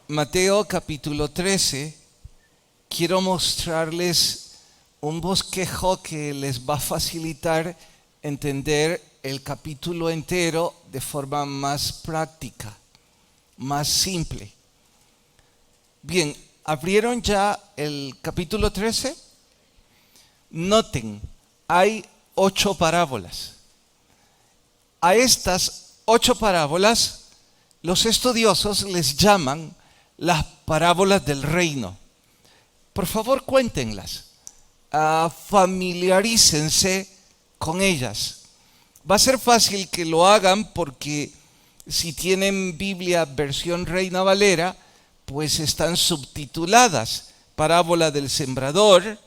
Mateo capítulo 13, quiero mostrarles un bosquejo que les va a facilitar entender el capítulo entero de forma más práctica, más simple. Bien, ¿abrieron ya el capítulo 13? Noten, hay 8 parábolas. A estas 8 parábolas, los estudiosos les llaman las parábolas del reino. Por favor, cuéntenlas. Familiarícense con ellas. Va a ser fácil que lo hagan porque si tienen Biblia versión Reina Valera, pues están subtituladas. Parábola del sembrador,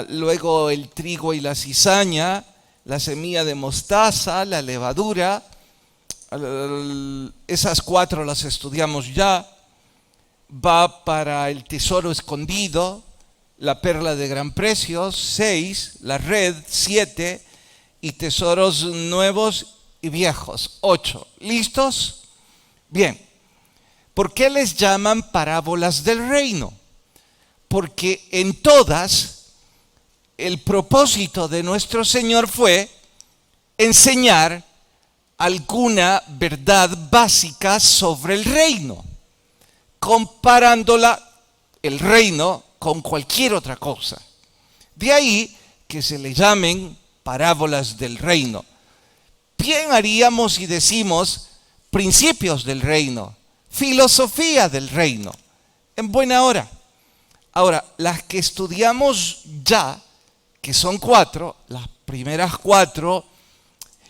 luego el trigo y la cizaña, la semilla de mostaza, la levadura. Esas 4 las estudiamos ya. Va para el tesoro escondido, la perla de gran precio, 6, la red, 7, y tesoros nuevos y viejos, 8. ¿Listos? Bien. ¿Por qué les llaman parábolas del reino? Porque en todas el propósito de nuestro Señor fue enseñar alguna verdad básica sobre el reino, comparándola el reino con cualquier otra cosa. De ahí que se le llamen parábolas del reino. Bien haríamos si decimos principios del reino, filosofía del reino, en buena hora. Ahora, las que estudiamos ya, que son 4, las primeras 4,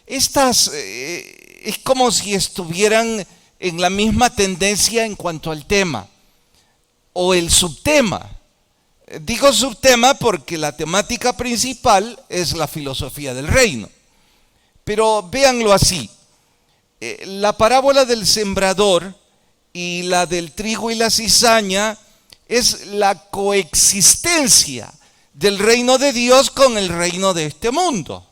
estas es como si estuvieran en la misma tendencia en cuanto al tema o el subtema. Digo subtema porque la temática principal es la filosofía del reino. Pero véanlo así, la parábola del sembrador y la del trigo y la cizaña es la coexistencia del reino de Dios con el reino de este mundo.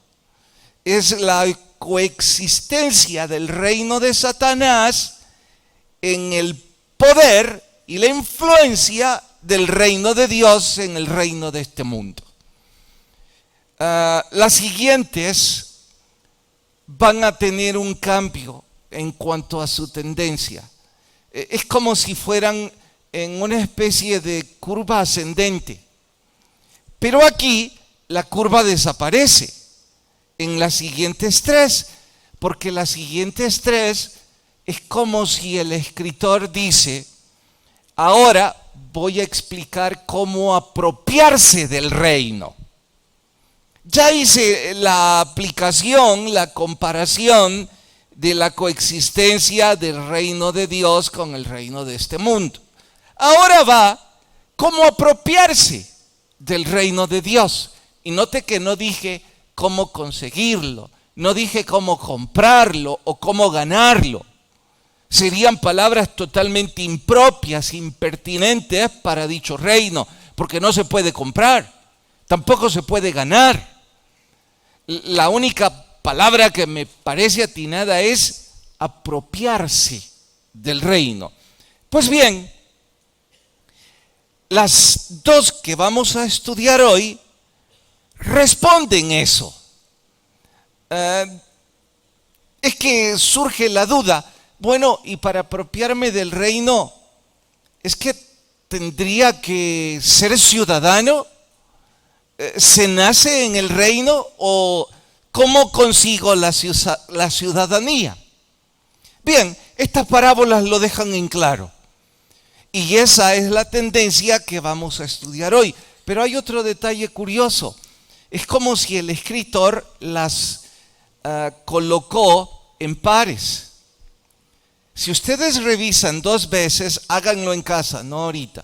Es la coexistencia del reino de Satanás en el poder y la influencia del reino de Dios en el reino de este mundo. Las siguientes van a tener un cambio en cuanto a su tendencia. Es como si fueran en una especie de curva ascendente. Pero aquí la curva desaparece en las siguientes 3, porque las siguientes 3 es como si el escritor dice: ahora voy a explicar cómo apropiarse del reino. Ya hice la aplicación, la comparación de la coexistencia del reino de Dios con el reino de este mundo. Ahora va cómo apropiarse del reino de Dios. Y note que no dije cómo conseguirlo, no dije cómo comprarlo o cómo ganarlo. Serían palabras totalmente impropias, impertinentes para dicho reino, porque no se puede comprar, tampoco se puede ganar. La única palabra que me parece atinada es apropiarse del reino. Pues bien, las 2 que vamos a estudiar hoy responden eso. Es que surge la duda. Bueno, y para apropiarme del reino, ¿es que tendría que ser ciudadano? ¿Se nace en el reino o cómo consigo la ciudadanía? Bien, estas parábolas lo dejan en claro. Y esa es la tendencia que vamos a estudiar hoy. Pero hay otro detalle curioso. Es como si el escritor las colocó en pares. Si ustedes revisan 2 veces, háganlo en casa, no ahorita.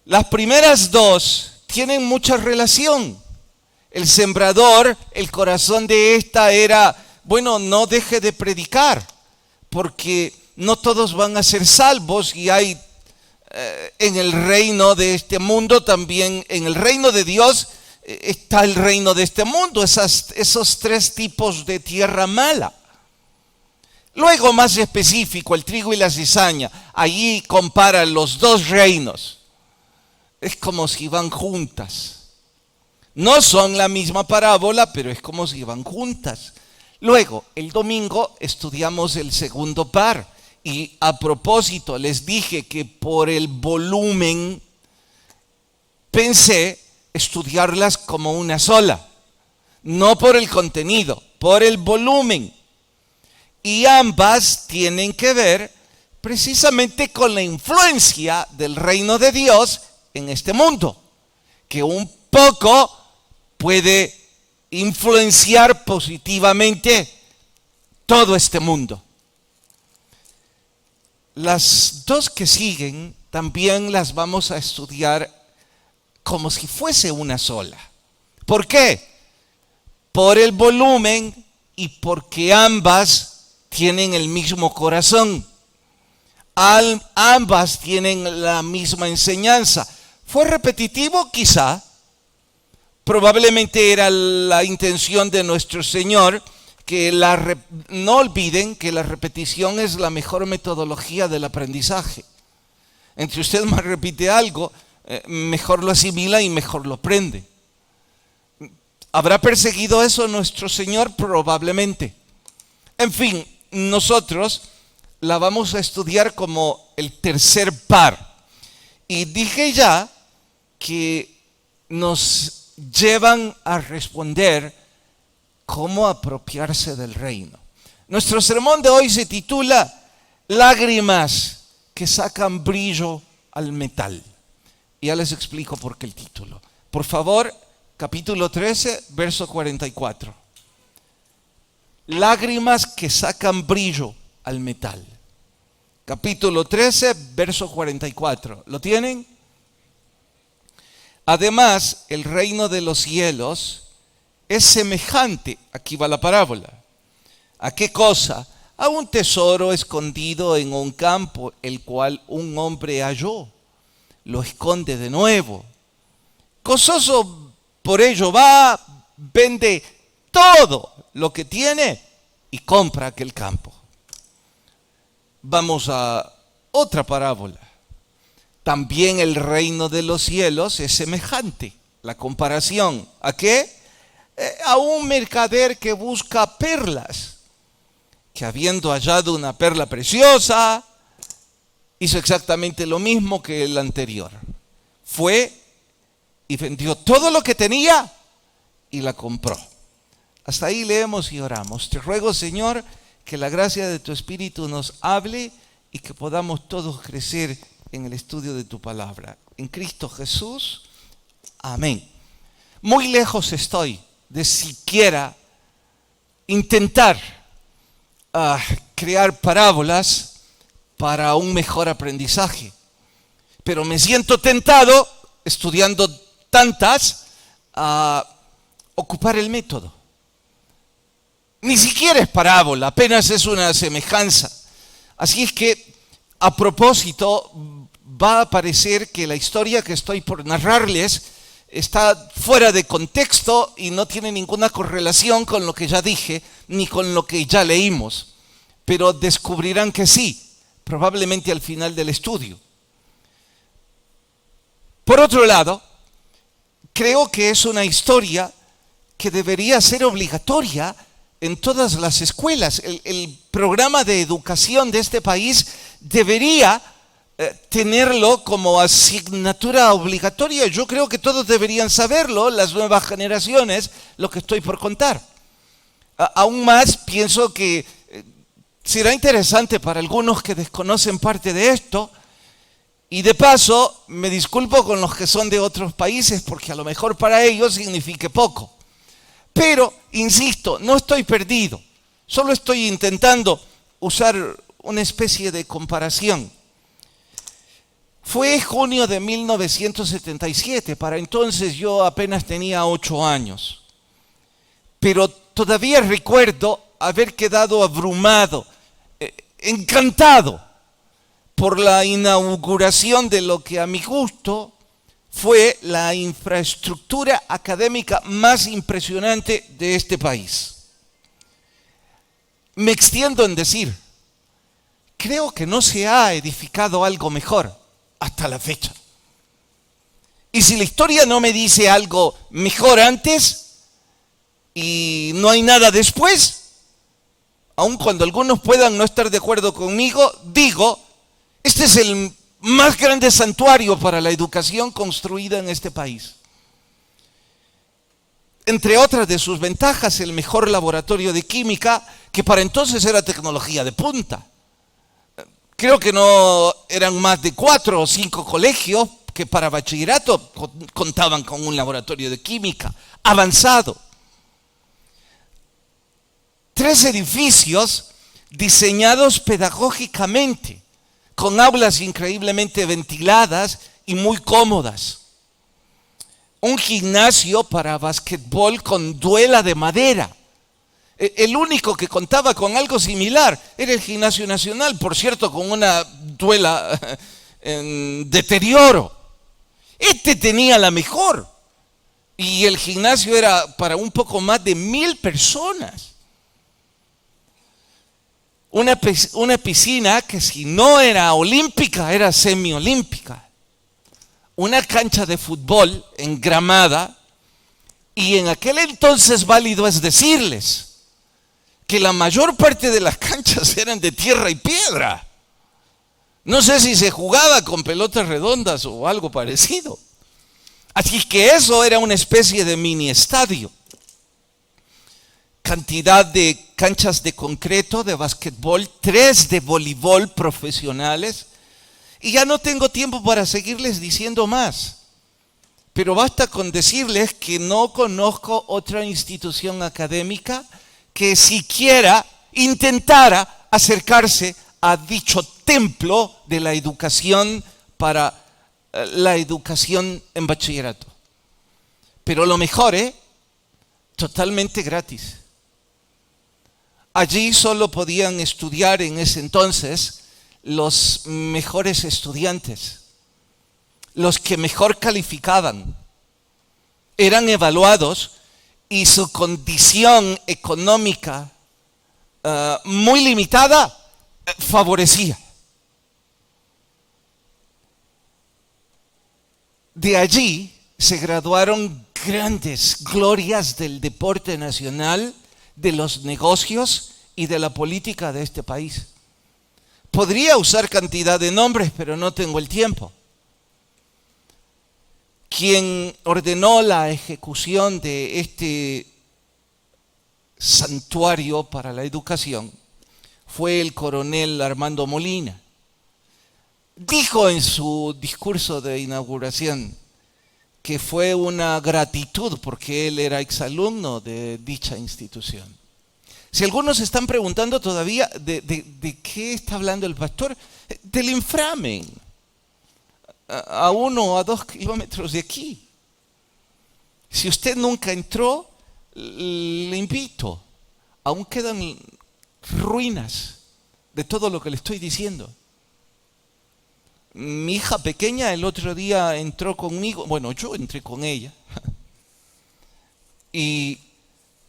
Las primeras 2 tienen mucha relación. El sembrador, el corazón de esta era, bueno, no deje de predicar, porque no todos van a ser salvos y hay en el reino de este mundo también, en el reino de Dios está el reino de este mundo, esos 3 tipos de tierra mala. Luego, más específico, el trigo y la cizaña. Allí compara los dos reinos. Es como si van juntas. No son la misma parábola, pero es como si van juntas. Luego, el domingo estudiamos el segundo par. Y a propósito, les dije que por el volumen pensé estudiarlas como una sola. No por el contenido, por el volumen. Y ambas tienen que ver precisamente con la influencia del reino de Dios en este mundo, que un poco puede influenciar positivamente todo este mundo. Las dos que siguen también las vamos a estudiar como si fuese una sola. ¿Por qué? Por el volumen y porque ambas tienen el mismo corazón. Ambas tienen la misma enseñanza. ¿Fue repetitivo? Quizá. Probablemente era la intención de nuestro Señor que no olviden que la repetición es la mejor metodología del aprendizaje. Entre usted más repite algo, mejor lo asimila y mejor lo aprende. ¿Habrá perseguido eso nuestro Señor? Probablemente. En fin, nosotros la vamos a estudiar como el tercer par. Y dije ya que nos llevan a responder cómo apropiarse del reino. Nuestro sermón de hoy se titula Lágrimas que sacan brillo al metal. Y ya les explico por qué el título. Por favor, capítulo 13, verso 44. Lágrimas que sacan brillo al metal. Capítulo 13, verso 44. ¿Lo tienen? Además, el reino de los cielos es semejante, aquí va la parábola. ¿A qué cosa? A un tesoro escondido en un campo, el cual un hombre halló. Lo esconde de nuevo. Gozoso por ello va, vende todo lo que tiene y compra aquel campo. Vamos a otra parábola. También el reino de los cielos es semejante. La comparación, ¿a qué? A un mercader que busca perlas, que habiendo hallado una perla preciosa, hizo exactamente lo mismo que el anterior. Fue y vendió todo lo que tenía y la compró. Hasta ahí leemos y oramos. Te ruego, Señor, que la gracia de tu Espíritu nos hable y que podamos todos crecer en el estudio de tu palabra. En Cristo Jesús. Amén. Muy lejos estoy de siquiera intentar crear parábolas para un mejor aprendizaje. Pero me siento tentado, estudiando tantas, a ocupar el método. Ni siquiera es parábola, apenas es una semejanza. Así es que, a propósito, va a parecer que la historia que estoy por narrarles está fuera de contexto y no tiene ninguna correlación con lo que ya dije, ni con lo que ya leímos. Pero descubrirán que sí, probablemente al final del estudio. Por otro lado, creo que es una historia que debería ser obligatoria en todas las escuelas. El programa de educación de este país debería tenerlo como asignatura obligatoria. Yo creo que todos deberían saberlo, las nuevas generaciones, lo que estoy por contar. Aún más, pienso que será interesante para algunos que desconocen parte de esto. Y de paso, me disculpo con los que son de otros países, porque a lo mejor para ellos signifique poco. Pero, insisto, no estoy perdido. Solo estoy intentando usar una especie de comparación. Fue junio de 1977. Para entonces yo apenas tenía 8 años. Pero todavía recuerdo haber quedado abrumado, encantado por la inauguración de lo que a mi gusto fue la infraestructura académica más impresionante de este país. Me extiendo en decir creo que no se ha edificado algo mejor hasta la fecha. Y si la historia no me dice algo mejor antes y no hay nada después, aun cuando algunos puedan no estar de acuerdo conmigo, digo, este es el más grande santuario para la educación construida en este país. Entre otras de sus ventajas, el mejor laboratorio de química, que para entonces era tecnología de punta. Creo que no eran más de 4 o 5 colegios que para bachillerato contaban con un laboratorio de química avanzado. 3 edificios diseñados pedagógicamente, con aulas increíblemente ventiladas y muy cómodas. Un gimnasio para basquetbol con duela de madera. El único que contaba con algo similar era el Gimnasio Nacional, por cierto, con una duela en deterioro. Este tenía la mejor. Y el gimnasio era para un poco más de 1,000 personas. Una piscina que si no era olímpica, era semiolímpica. Una cancha de fútbol engramada. Y en aquel entonces válido es decirles que la mayor parte de las canchas eran de tierra y piedra. No sé si se jugaba con pelotas redondas o algo parecido. Así que eso era una especie de mini estadio. Cantidad de canchas de concreto, de basquetbol, 3 de voleibol profesionales. Y ya no tengo tiempo para seguirles diciendo más. Pero basta con decirles que no conozco otra institución académica que siquiera intentara acercarse a dicho templo de la educación para la educación en bachillerato. Pero lo mejor, totalmente gratis. Allí solo podían estudiar en ese entonces los mejores estudiantes, los que mejor calificaban. Eran evaluados y su condición económica muy limitada favorecía. De allí se graduaron grandes glorias del deporte nacional, de los negocios y de la política de este país. Podría usar cantidad de nombres, pero no tengo el tiempo. Quien ordenó la ejecución de este santuario para la educación fue el coronel Armando Molina. Dijo en su discurso de inauguración que fue una gratitud porque él era exalumno de dicha institución. Si algunos se están preguntando todavía de qué está hablando el pastor, del inframen, a 1 o a 2 kilómetros de aquí. Si usted nunca entró, le invito. Aún quedan ruinas de todo lo que le estoy diciendo. Mi hija pequeña el otro día entró conmigo, bueno, yo entré con ella, y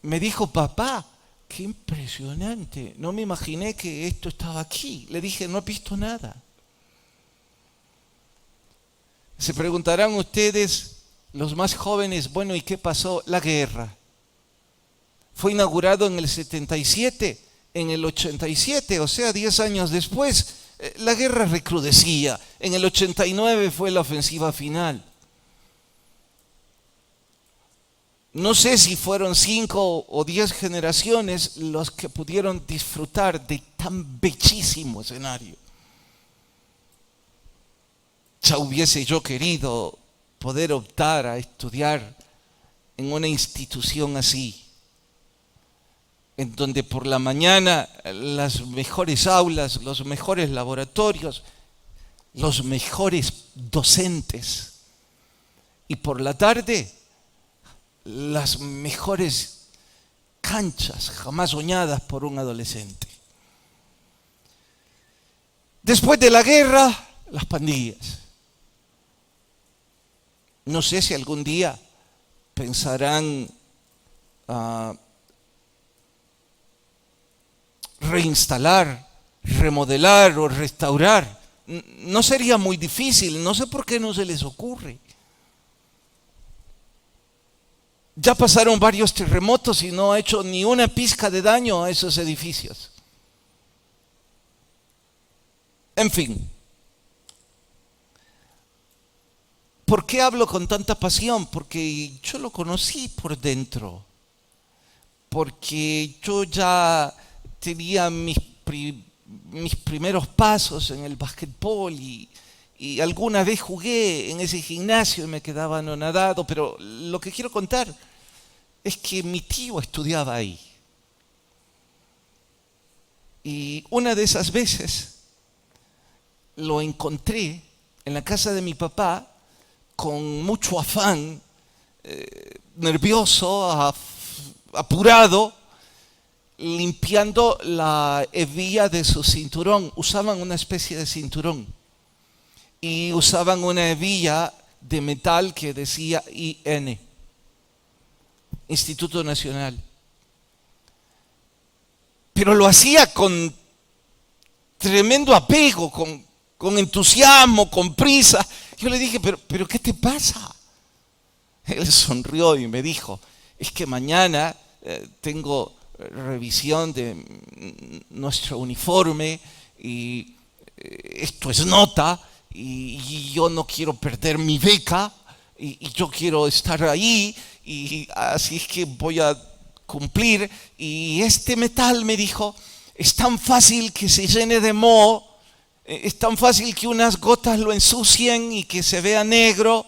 me dijo, papá, qué impresionante, no me imaginé que esto estaba aquí. Le dije, no he visto nada. Se preguntarán ustedes, los más jóvenes, bueno, ¿y qué pasó? La guerra. Fue inaugurado en el 77, en el 87, o sea, 10 años después, la guerra recrudecía. En el 89 fue la ofensiva final. No sé si fueron 5 o 10 generaciones los que pudieron disfrutar de tan bellísimo escenario. Ya hubiese yo querido poder optar a estudiar en una institución así, en donde por la mañana las mejores aulas, los mejores laboratorios, los mejores docentes, y por la tarde las mejores canchas jamás soñadas por un adolescente. Después de la guerra, las pandillas. No sé si algún día pensarán reinstalar remodelar o restaurar. No sería muy difícil, no sé por qué no se les ocurre. Ya pasaron varios terremotos y no ha hecho ni una pizca de daño a esos edificios. En fin, ¿por qué hablo con tanta pasión? Porque yo lo conocí por dentro, porque yo ya tenía mis primeros pasos en el básquetbol y alguna vez jugué en ese gimnasio y me quedaba anonadado, pero lo que quiero contar es que mi tío estudiaba ahí. Y una de esas veces lo encontré en la casa de mi papá con mucho afán, nervioso, apurado, limpiando la hebilla de su cinturón. Usaban una especie de cinturón y usaban una hebilla de metal que decía IN, Instituto Nacional. Pero lo hacía con tremendo apego, con entusiasmo, con prisa. Yo le dije, pero ¿qué te pasa? Él sonrió y me dijo, es que mañana tengo revisión de nuestro uniforme y esto es nota y yo no quiero perder mi beca y yo quiero estar ahí y así es que voy a cumplir. Y este metal, me dijo, es tan fácil que se llene de moho, es tan fácil que unas gotas lo ensucien y que se vea negro.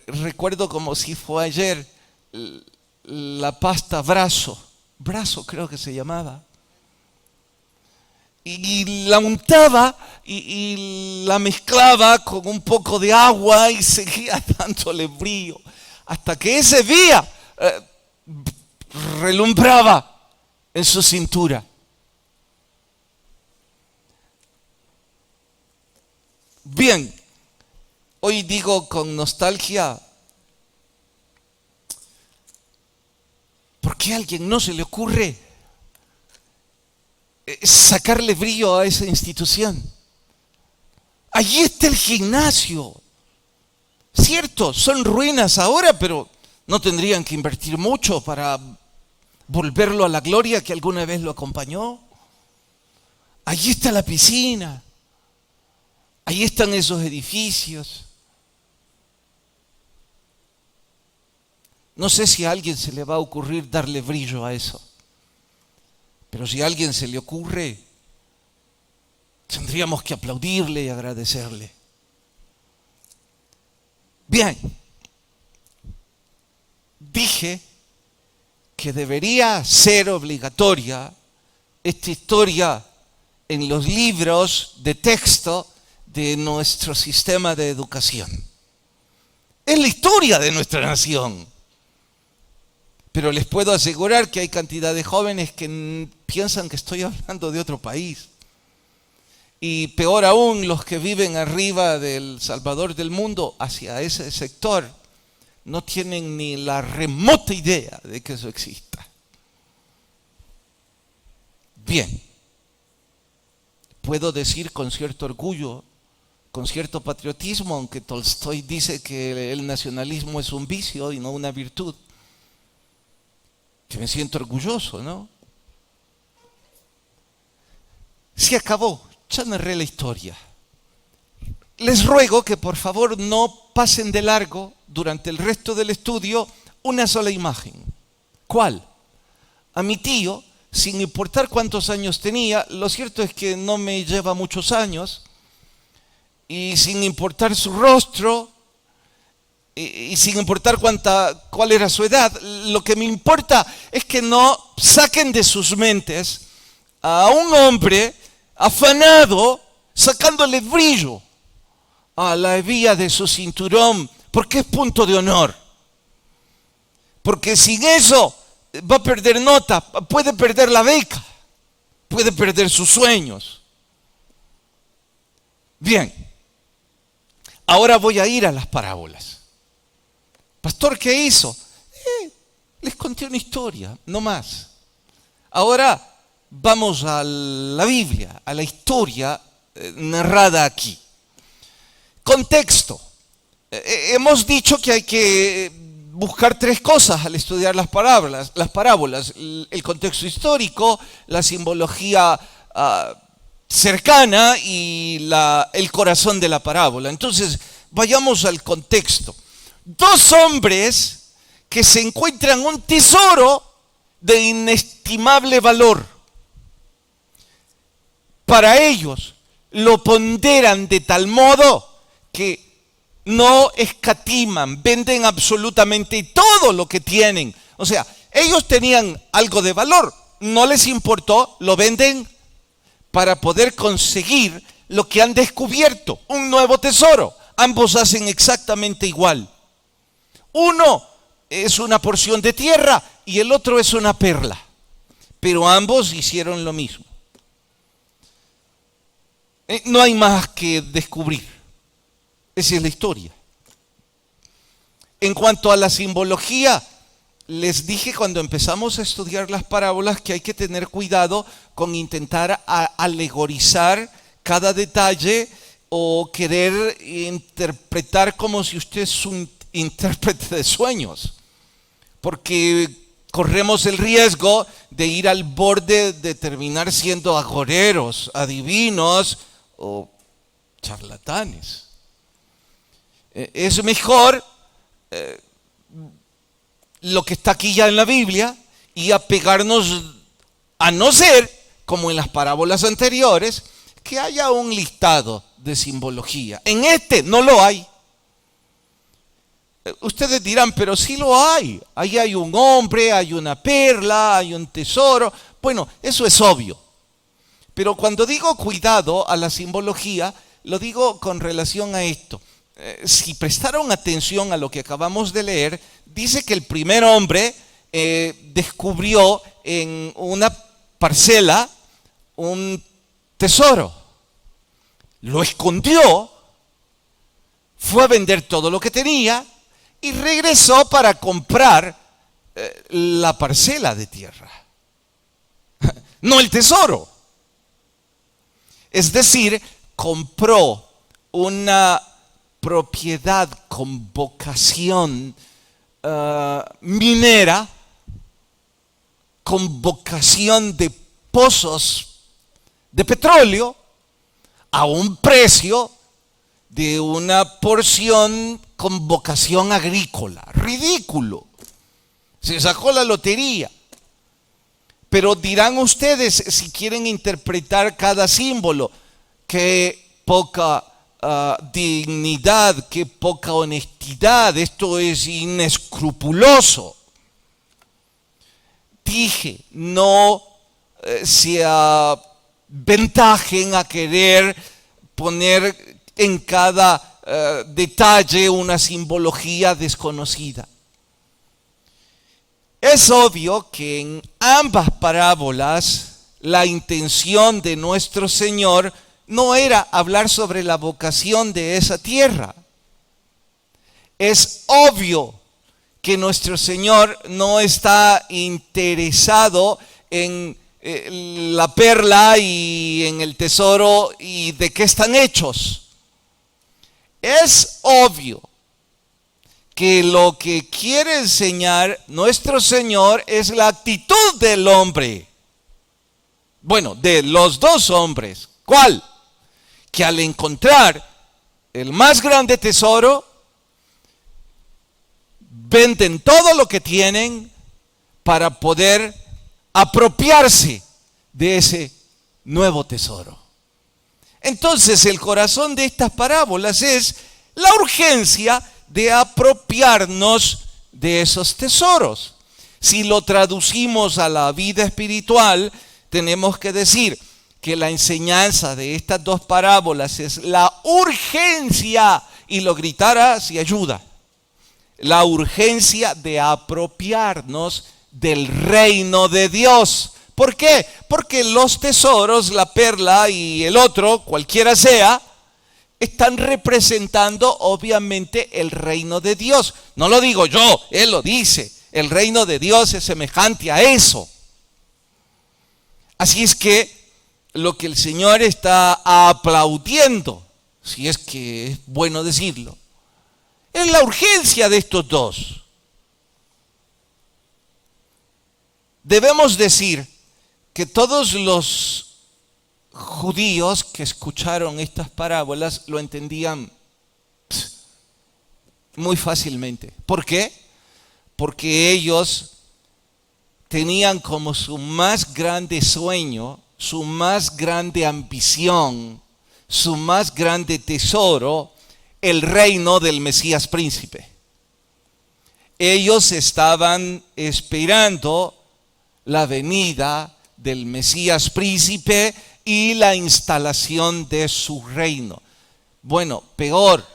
Recuerdo como si fue ayer la pasta Brazo creo que se llamaba, y la untaba y la mezclaba con un poco de agua y seguía dándole brillo hasta que ese día relumbraba en su cintura. Bien, hoy digo con nostalgia, ¿por qué a alguien no se le ocurre sacarle brillo a esa institución? Allí está el gimnasio. Cierto, son ruinas ahora, pero no tendrían que invertir mucho para volverlo a la gloria que alguna vez lo acompañó. Allí está la piscina. Allí están esos edificios. No sé si a alguien se le va a ocurrir darle brillo a eso. Pero si a alguien se le ocurre, tendríamos que aplaudirle y agradecerle. Bien, dije que debería ser obligatoria esta historia en los libros de texto de nuestro sistema de educación. Es la historia de nuestra nación. Pero les puedo asegurar que hay cantidad de jóvenes que piensan que estoy hablando de otro país. Y peor aún, los que viven arriba del Salvador del mundo, hacia ese sector, no tienen ni la remota idea de que eso exista. Bien, puedo decir con cierto orgullo, con cierto patriotismo, aunque Tolstoy dice que el nacionalismo es un vicio y no una virtud, que me siento orgulloso, ¿no? Se acabó, ya narré la historia. Les ruego que por favor no pasen de largo durante el resto del estudio una sola imagen. ¿Cuál? A mi tío, sin importar cuántos años tenía, lo cierto es que no me lleva muchos años, y sin importar su rostro, y sin importar cuál era su edad, lo que me importa es que no saquen de sus mentes a un hombre afanado, sacándole brillo a la hebilla de su cinturón, porque es punto de honor. Porque sin eso va a perder nota, puede perder la beca, puede perder sus sueños. Bien, ahora voy a ir a las parábolas. Pastor, ¿qué hizo? Les conté una historia, no más. Ahora vamos a la Biblia, a la historia narrada aquí. Contexto. Hemos dicho que hay que buscar tres cosas al estudiar las parábolas. El contexto histórico, la simbología cercana y el corazón de la parábola. Entonces, vayamos al contexto. Dos hombres que se encuentran un tesoro de inestimable valor. Para ellos lo ponderan de tal modo que no escatiman, venden absolutamente todo lo que tienen. O sea, ellos tenían algo de valor, no les importó, lo venden para poder conseguir lo que han descubierto, un nuevo tesoro. Ambos hacen exactamente igual. Uno es una porción de tierra y el otro es una perla, pero ambos hicieron lo mismo. No hay más que descubrir. Esa es la historia. En cuanto a la simbología, les dije cuando empezamos a estudiar las parábolas que hay que tener cuidado con intentar alegorizar cada detalle o querer interpretar como si usted es un intérprete de sueños, porque corremos el riesgo de ir al borde de terminar siendo agoreros, adivinos o charlatanes. Es mejor lo que está aquí ya en la Biblia y apegarnos a no ser, como en las parábolas anteriores, que haya un listado de simbología. En este no lo hay. Ustedes dirán, pero sí lo hay. Ahí hay un hombre, hay una perla, hay un tesoro. Bueno, eso es obvio. Pero cuando digo cuidado a la simbología, lo digo con relación a esto. Si prestaron atención a lo que acabamos de leer, dice que el primer hombre descubrió en una parcela un tesoro. Lo escondió, fue a vender todo lo que tenía y regresó para comprar la parcela de tierra, no el tesoro. Es decir, compró una propiedad con vocación minera, con vocación de pozos de petróleo, a un precio de una porción con vocación agrícola. Ridículo. Se sacó la lotería. Pero dirán ustedes, si quieren interpretar cada símbolo, qué poca dignidad, qué poca honestidad, esto es inescrupuloso. Dije, no se aventajen a querer poner en cada detalle una simbología desconocida. Es obvio que en ambas parábolas la intención de nuestro Señor no era hablar sobre la vocación de esa tierra. Es obvio que nuestro Señor no está interesado en la perla y en el tesoro y de qué están hechos. Es obvio que lo que quiere enseñar nuestro Señor es la actitud del hombre. Bueno, de los dos hombres. ¿Cuál? Que al encontrar el más grande tesoro, venden todo lo que tienen para poder apropiarse de ese nuevo tesoro. Entonces, el corazón de estas parábolas es la urgencia de apropiarnos de esos tesoros. Si lo traducimos a la vida espiritual, tenemos que decir que la enseñanza de estas dos parábolas es la urgencia, y lo gritará si ayuda, la urgencia de apropiarnos del reino de Dios. ¿Por qué? Porque los tesoros, la perla y el otro, cualquiera sea, están representando obviamente el reino de Dios. No lo digo yo, Él lo dice. El reino de Dios es semejante a eso. Así es que lo que el Señor está aplaudiendo, si es que es bueno decirlo, es la urgencia de estos dos. Debemos decir que todos los judíos que escucharon estas parábolas lo entendían muy fácilmente. ¿Por qué? Porque ellos tenían como su más grande sueño, su más grande ambición, su más grande tesoro, el reino del Mesías príncipe. Ellos estaban esperando la venida del Mesías príncipe y la instalación de su reino. Bueno, peor,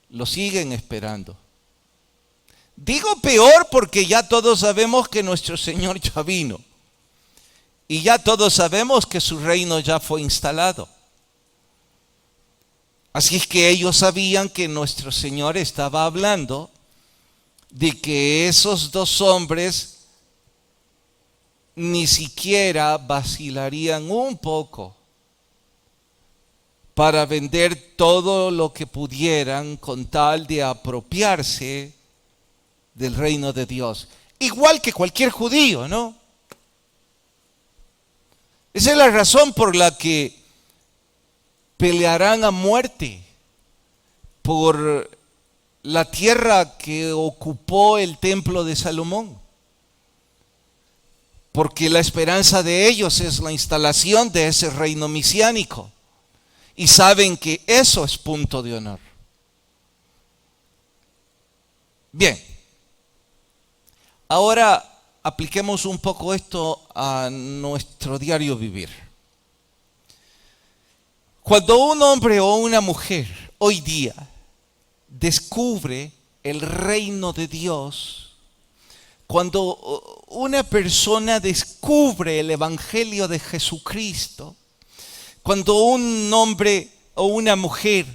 lo siguen esperando. Digo peor porque ya todos sabemos que nuestro Señor ya vino. Y ya todos sabemos que su reino ya fue instalado. Así es que ellos sabían que nuestro Señor estaba hablando de que esos dos hombres ni siquiera vacilarían un poco para vender todo lo que pudieran con tal de apropiarse del reino de Dios. Igual que cualquier judío, ¿no? Esa es la razón por la que pelearán a muerte por la tierra que ocupó el templo de Salomón. Porque la esperanza de ellos es la instalación de ese reino mesiánico. Y saben que eso es punto de honor. Bien. Ahora apliquemos un poco esto a nuestro diario vivir. Cuando un hombre o una mujer hoy día descubre el reino de Dios, cuando una persona descubre el Evangelio de Jesucristo, cuando un hombre o una mujer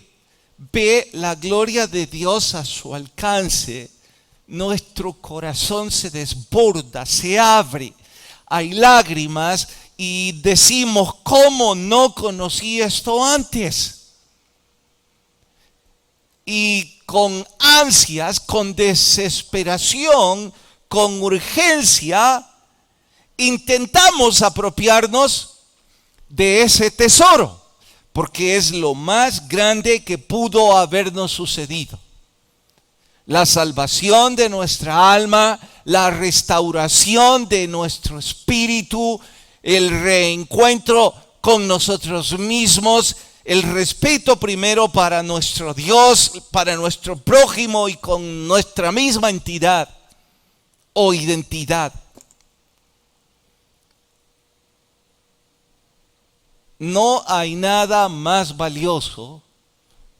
ve la gloria de Dios a su alcance, nuestro corazón se desborda, se abre, hay lágrimas y decimos, ¿cómo no conocí esto antes? Y con ansias, con desesperación, con urgencia, intentamos apropiarnos de ese tesoro, porque es lo más grande que pudo habernos sucedido. La salvación de nuestra alma, la restauración de nuestro espíritu, el reencuentro con nosotros mismos, el respeto primero para nuestro Dios, para nuestro prójimo y con nuestra misma entidad o identidad. No hay nada más valioso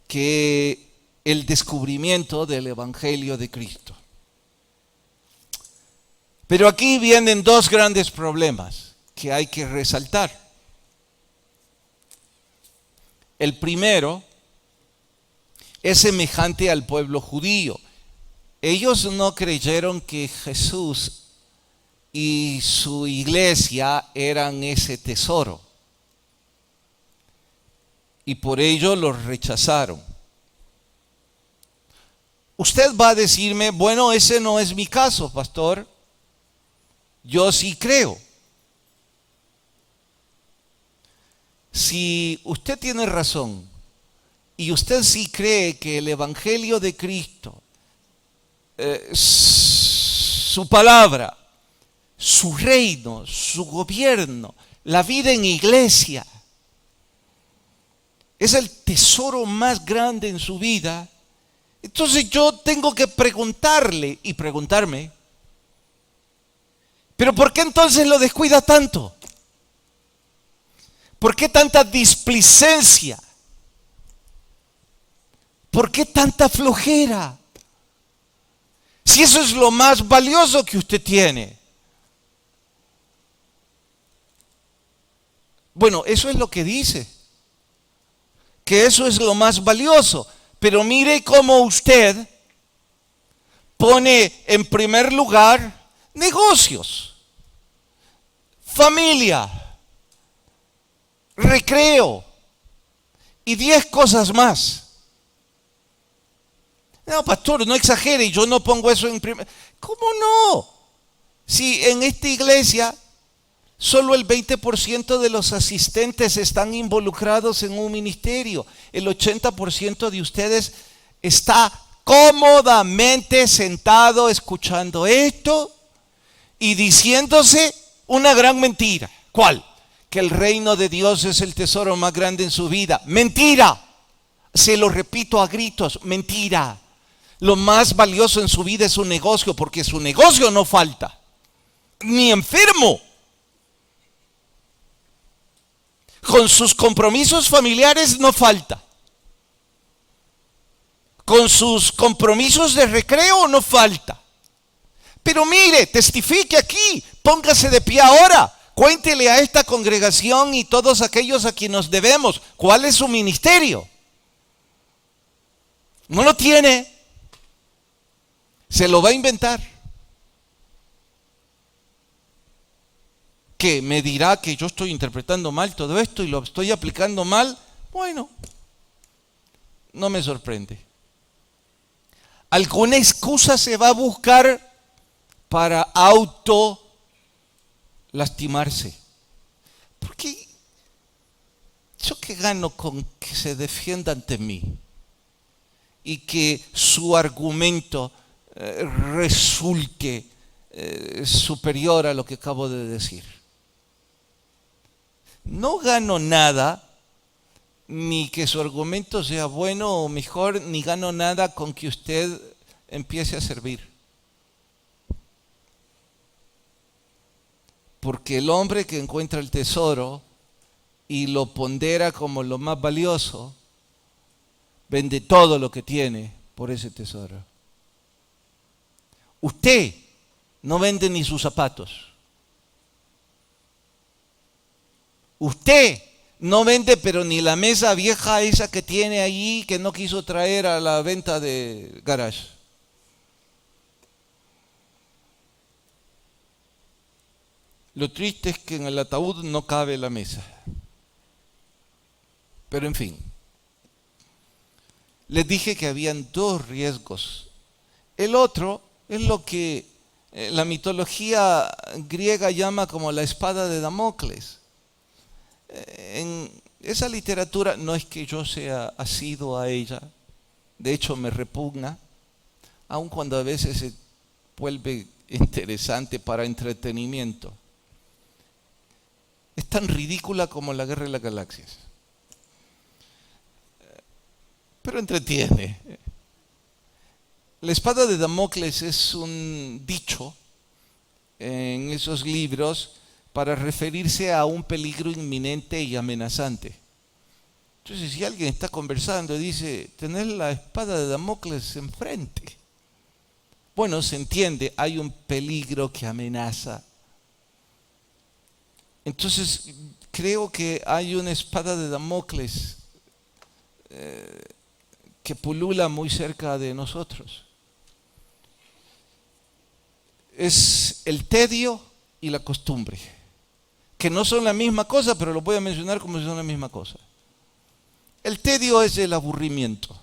que el descubrimiento del Evangelio de Cristo. Pero aquí vienen dos grandes problemas que hay que resaltar. El primero es semejante al pueblo judío. Ellos no creyeron que Jesús y su iglesia eran ese tesoro. Y por ello los rechazaron. Usted va a decirme, bueno, ese no es mi caso, pastor. Yo sí creo. Si usted tiene razón y usted sí cree que el Evangelio de Cristo, su palabra, su reino, su gobierno, la vida en iglesia, es el tesoro más grande en su vida, entonces yo tengo que preguntarle y preguntarme, ¿pero por qué entonces lo descuida tanto? ¿Por qué tanta displicencia? ¿Por qué tanta flojera? Si eso es lo más valioso que usted tiene. Bueno, eso es lo que dice, que eso es lo más valioso. Pero mire cómo usted pone en primer lugar negocios, familia, recreo y 10 cosas más. No, pastor, no exagere, yo no pongo eso en primer. ¿Cómo no? Si en esta iglesia solo el 20% de los asistentes están involucrados en un ministerio, el 80% de ustedes está cómodamente sentado escuchando esto y diciéndose una gran mentira. ¿Cuál? Que el reino de Dios es el tesoro más grande en su vida. Mentira. Se lo repito a gritos, mentira. Lo más valioso en su vida es su negocio, porque su negocio no falta. Ni enfermo. Con sus compromisos familiares no falta. Con sus compromisos de recreo no falta. Pero mire, testifique aquí, póngase de pie ahora, cuéntele a esta congregación y todos aquellos a quienes nos debemos, ¿cuál es su ministerio? No lo tiene, se lo va a inventar. ¿Qué? ¿Me dirá que yo estoy interpretando mal todo esto y lo estoy aplicando mal? Bueno, no me sorprende. Alguna excusa se va a buscar para auto lastimarse. Porque yo qué gano con que se defienda ante mí y que su argumento resulte superior a lo que acabo de decir. No gano nada, ni que su argumento sea bueno o mejor, ni gano nada con que usted empiece a servir. Porque el hombre que encuentra el tesoro y lo pondera como lo más valioso, vende todo lo que tiene por ese tesoro. Usted no vende ni sus zapatos. Usted no vende pero ni la mesa vieja esa que tiene ahí que no quiso traer a la venta de garage. Lo triste es que en el ataúd no cabe la mesa. Pero en fin, les dije que habían dos riesgos. El otro es lo que la mitología griega llama como la espada de Damocles. En esa literatura, no es que yo sea asiduo a ella, de hecho me repugna, aun cuando a veces se vuelve interesante para entretenimiento. Es tan ridícula como la Guerra de las Galaxias, pero entretiene. La espada de Damocles es un dicho en esos libros para referirse a un peligro inminente y amenazante. Entonces, si alguien está conversando y dice, tener la espada de Damocles enfrente, bueno, se entiende, hay un peligro que amenaza. Entonces, creo que hay una espada de Damocles que pulula muy cerca de nosotros. Es el tedio y la costumbre, que no son la misma cosa, pero lo voy a mencionar como si son la misma cosa. El tedio es el aburrimiento,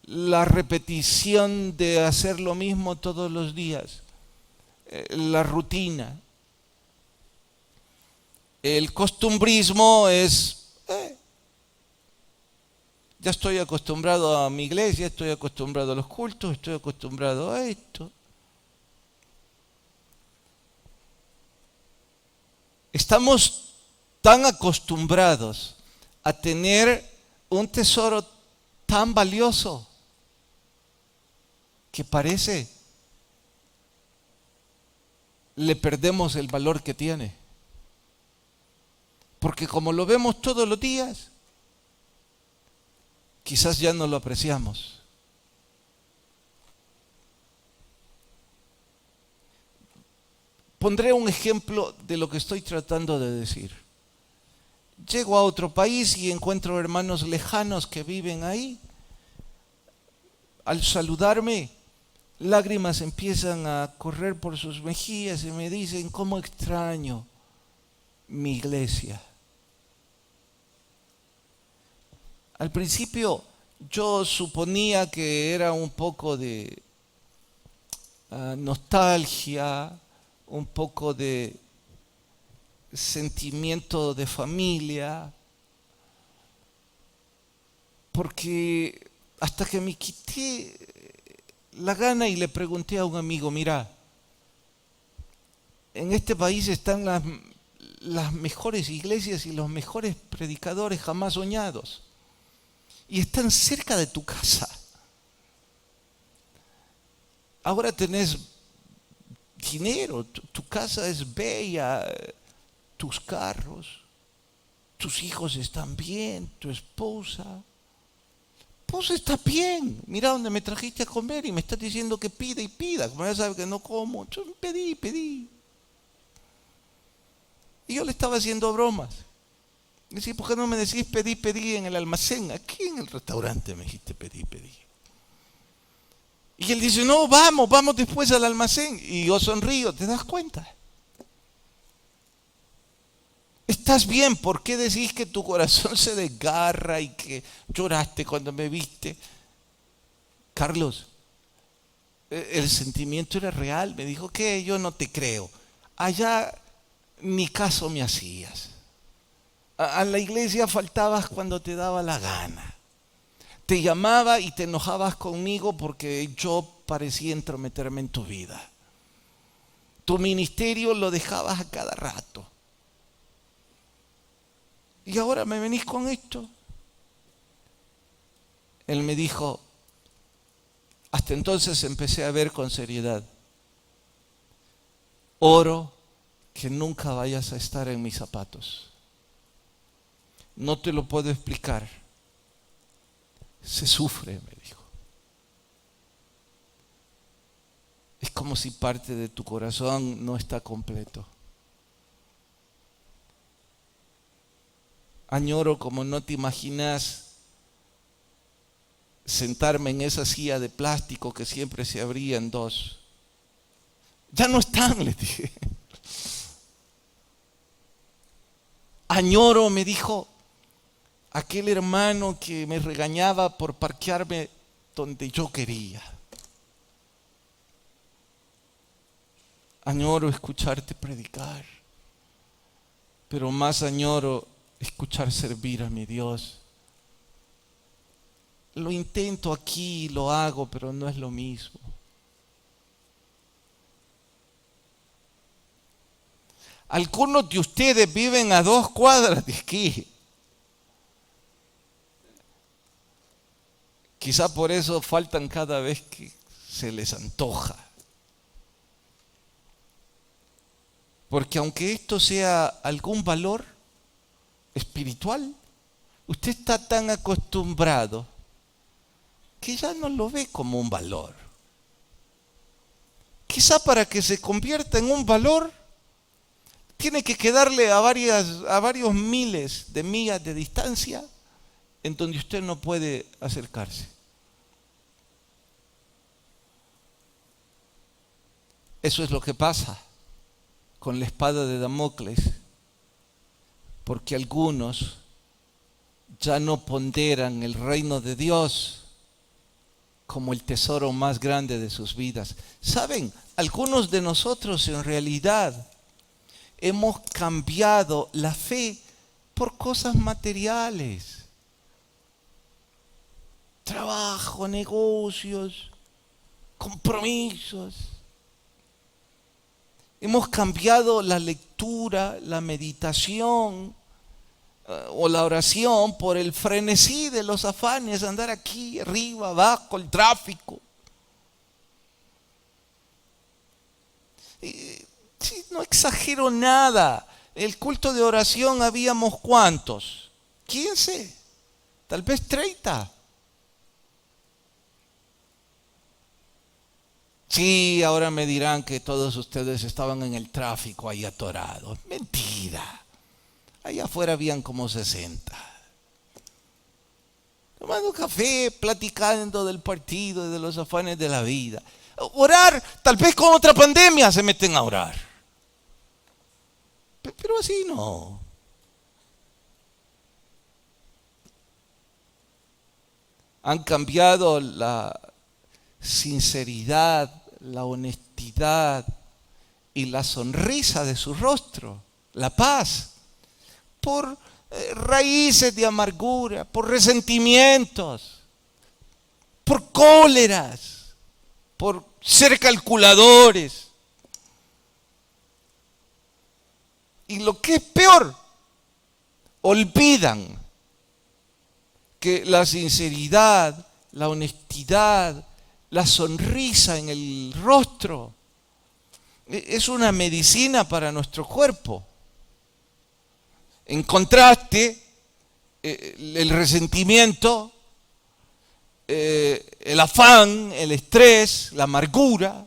la repetición de hacer lo mismo todos los días, la rutina. El costumbrismo es, ya estoy acostumbrado a mi iglesia, estoy acostumbrado a los cultos, estoy acostumbrado a esto. Estamos tan acostumbrados a tener un tesoro tan valioso que parece le perdemos el valor que tiene. Porque como lo vemos todos los días, quizás ya no lo apreciamos. Pondré un ejemplo de lo que estoy tratando de decir. Llego a otro país y encuentro hermanos lejanos que viven ahí. Al saludarme, lágrimas empiezan a correr por sus mejillas y me dicen, ¿cómo extraño mi iglesia. Al principio yo suponía que era un poco de nostalgia, un poco de sentimiento de familia, porque hasta que me quité la gana y le pregunté a un amigo, mira, en este país están las mejores iglesias y los mejores predicadores jamás soñados, y están cerca de tu casa. Ahora tenés dinero, tu casa es bella, tus carros, tus hijos están bien, tu esposa. Vos estás bien, mira dónde me trajiste a comer y me estás diciendo que pida y pida, como ya sabes que no como. Yo pedí. Y yo le estaba haciendo bromas. Le decía, ¿por qué no me decís pedí en el almacén? Aquí en el restaurante me dijiste pedí. Y él dice, no, vamos después al almacén. Y yo sonrío, ¿te das cuenta? ¿Estás bien? ¿Por qué decís que tu corazón se desgarra y que lloraste cuando me viste? Carlos, el sentimiento era real. Me dijo, ¿qué? Yo no te creo. Allá ni caso me hacías. A la iglesia faltabas cuando te daba la gana. Te llamaba y te enojabas conmigo porque yo parecía entrometerme en tu vida. Tu ministerio lo dejabas a cada rato. Y ahora me venís con esto. Él me dijo, hasta entonces empecé a ver con seriedad. Oro que nunca vayas a estar en mis zapatos. No te lo puedo explicar. Se sufre, me dijo. Es como si parte de tu corazón no está completo. Añoro como no te imaginas sentarme en esa silla de plástico que siempre se abría en dos. Ya no están, le dije. Añoro, me dijo, aquel hermano que me regañaba por parquearme donde yo quería. Añoro escucharte predicar, pero más añoro escuchar servir a mi Dios. Lo intento aquí, lo hago, pero no es lo mismo. Algunos de ustedes viven a 2 cuadras de aquí. Quizá por eso faltan cada vez que se les antoja. Porque aunque esto sea algún valor espiritual, usted está tan acostumbrado que ya no lo ve como un valor. Quizá para que se convierta en un valor, tiene que quedarle a varios miles de millas de distancia en donde usted no puede acercarse. Eso es lo que pasa con la espada de Damocles, porque algunos ya no ponderan el reino de Dios como el tesoro más grande de sus vidas. ¿Saben? Algunos de nosotros en realidad hemos cambiado la fe por cosas materiales. Trabajo, negocios, compromisos. Hemos cambiado la lectura, la meditación o la oración por el frenesí de los afanes, andar aquí, arriba, abajo, el tráfico. Sí, no exagero nada. El culto de oración habíamos ¿cuántos? 15, tal vez 30. Sí, ahora me dirán que todos ustedes estaban en el tráfico ahí atorados. Mentira. Allá afuera habían como 60. Tomando café, platicando del partido y de los afanes de la vida. Orar, tal vez con otra pandemia se meten a orar. Pero así no. Han cambiado la sinceridad, la honestidad y la sonrisa de su rostro, la paz, por raíces de amargura, por resentimientos, por cóleras, por ser calculadores. Y lo que es peor, olvidan que la sinceridad, la honestidad, la sonrisa en el rostro es una medicina para nuestro cuerpo. En contraste, el resentimiento, el afán, el estrés, la amargura,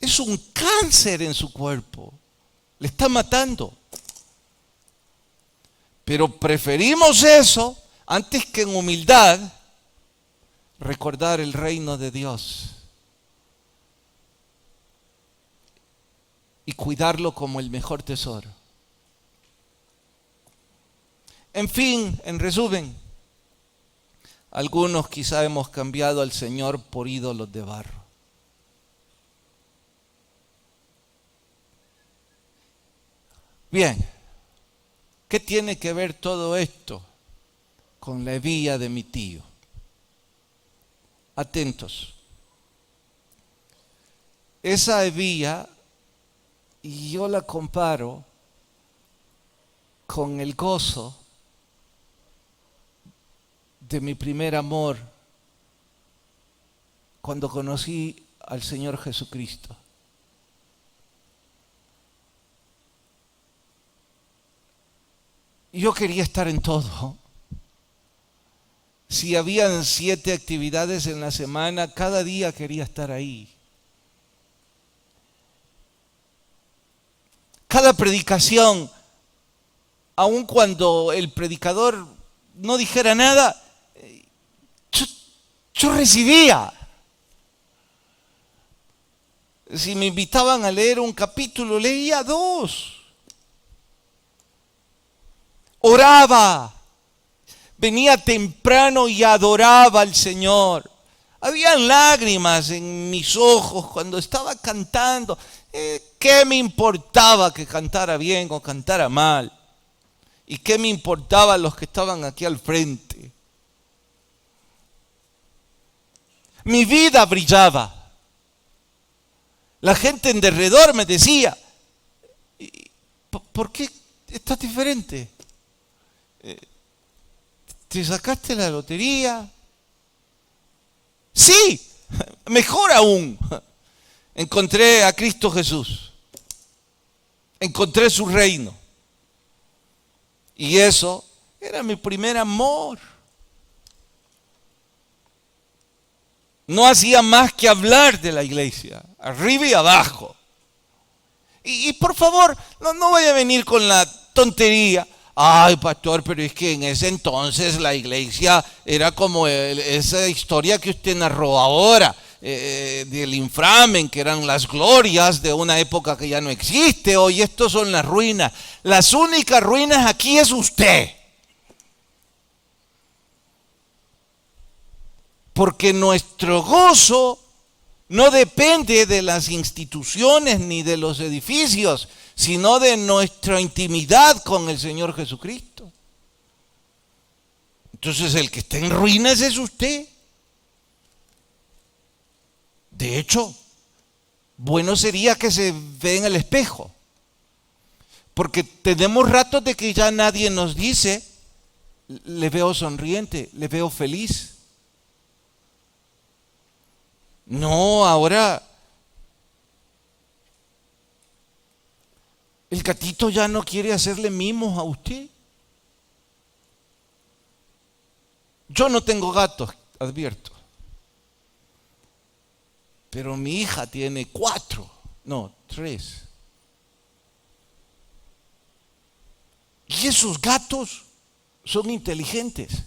es un cáncer en su cuerpo. Le está matando. Pero preferimos eso antes que en humildad recordar el reino de Dios y cuidarlo como el mejor tesoro. En fin, en resumen, algunos quizá hemos cambiado al Señor por ídolos de barro. Bien, ¿qué tiene que ver todo esto con la hebilla de mi tío? Atentos. Esa hebilla, y yo la comparo con el gozo de mi primer amor cuando conocí al Señor Jesucristo. Yo quería estar en todo. Si habían 7 actividades en la semana, cada día quería estar ahí. Cada predicación, aun cuando el predicador no dijera nada, yo recibía. Si me invitaban a leer un capítulo, leía 2. Oraba, venía temprano y adoraba al Señor. Habían lágrimas en mis ojos cuando estaba cantando. ¿Qué me importaba que cantara bien o cantara mal? ¿Y qué me importaba los que estaban aquí al frente? Mi vida brillaba. La gente en derredor me decía, ¿por qué estás diferente? ¿Te sacaste la lotería? Sí, mejor aún. Encontré a Cristo Jesús. Encontré su reino. Y eso era mi primer amor. No hacía más que hablar de la iglesia, arriba y abajo. Y por favor, no vaya a venir con la tontería. Ay, pastor, pero es que en ese entonces la iglesia era como esa historia que usted narró ahora, del inframen, que eran las glorias de una época que ya no existe. Hoy estos son las ruinas. Las únicas ruinas aquí es usted. Porque nuestro gozo no depende de las instituciones ni de los edificios, sino de nuestra intimidad con el Señor Jesucristo. Entonces el que está en ruinas es usted. De hecho, bueno sería que se vea en el espejo, porque tenemos ratos de que ya nadie nos dice, le veo sonriente, le veo feliz. No, ahora el gatito ya no quiere hacerle mimos a usted. Yo no tengo gatos, advierto. Pero mi hija tiene 3. Y esos gatos son inteligentes.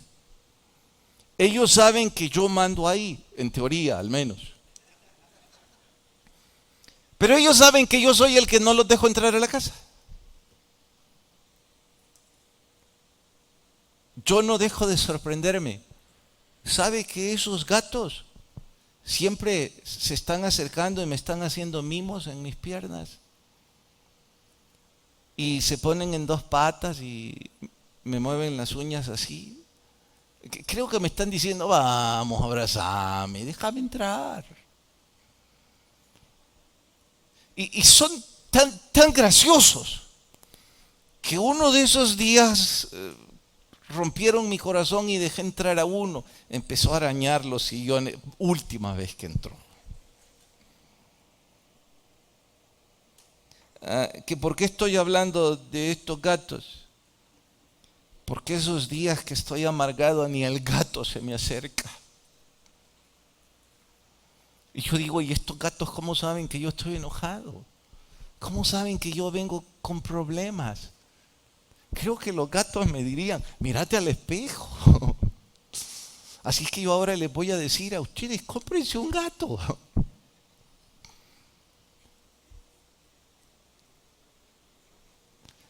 Ellos saben que yo mando ahí, en teoría al menos. Pero ellos saben que yo soy el que no los dejo entrar a la casa. Yo no dejo de sorprenderme. ¿Sabe que esos gatos siempre se están acercando y me están haciendo mimos en mis piernas? Y se ponen en dos patas y me mueven las uñas así. Creo que me están diciendo, vamos, abrázame, déjame entrar. Y son tan graciosos que uno de esos días rompieron mi corazón y dejé entrar a uno. Empezó a arañar los sillones, última vez que entró. ¿Que por qué estoy hablando de estos gatos? Porque esos días que estoy amargado ni el gato se me acerca. Y yo digo, ¿y estos gatos cómo saben que yo estoy enojado? ¿Cómo saben que yo vengo con problemas? Creo que los gatos me dirían, mírate al espejo. Así que yo ahora les voy a decir a ustedes, cómprense un gato.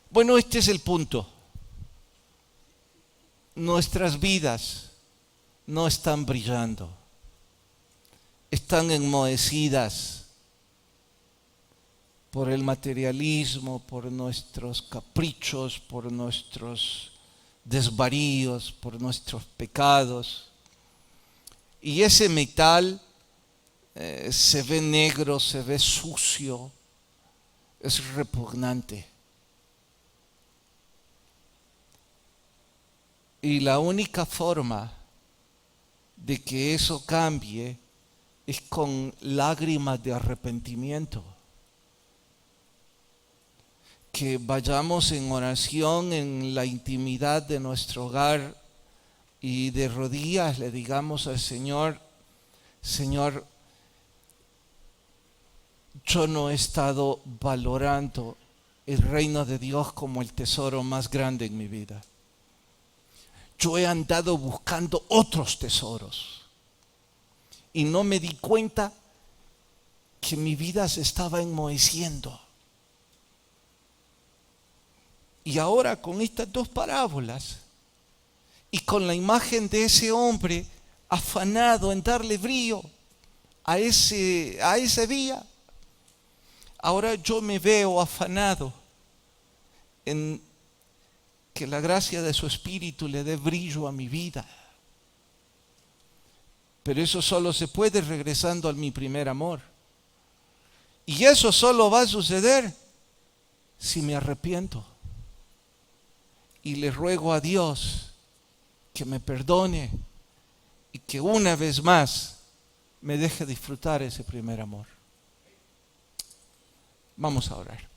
Bueno, este es el punto. Nuestras vidas no están brillando, están enmohecidas por el materialismo, por nuestros caprichos, por nuestros desvaríos, por nuestros pecados. Y ese metal se ve negro, se ve sucio, es repugnante. Y la única forma de que eso cambie es con lágrimas de arrepentimiento. Que vayamos en oración en la intimidad de nuestro hogar y de rodillas le digamos al Señor, Señor, yo no he estado valorando el reino de Dios como el tesoro más grande en mi vida. Yo he andado buscando otros tesoros y no me di cuenta que mi vida se estaba enmoheciendo. Y ahora con estas dos parábolas y con la imagen de ese hombre afanado en darle brillo a ese día, ahora yo me veo afanado en que la gracia de su Espíritu le dé brillo a mi vida. Pero eso solo se puede regresando a mi primer amor. Y eso solo va a suceder si me arrepiento. Y le ruego a Dios que me perdone y que una vez más me deje disfrutar ese primer amor. Vamos a orar.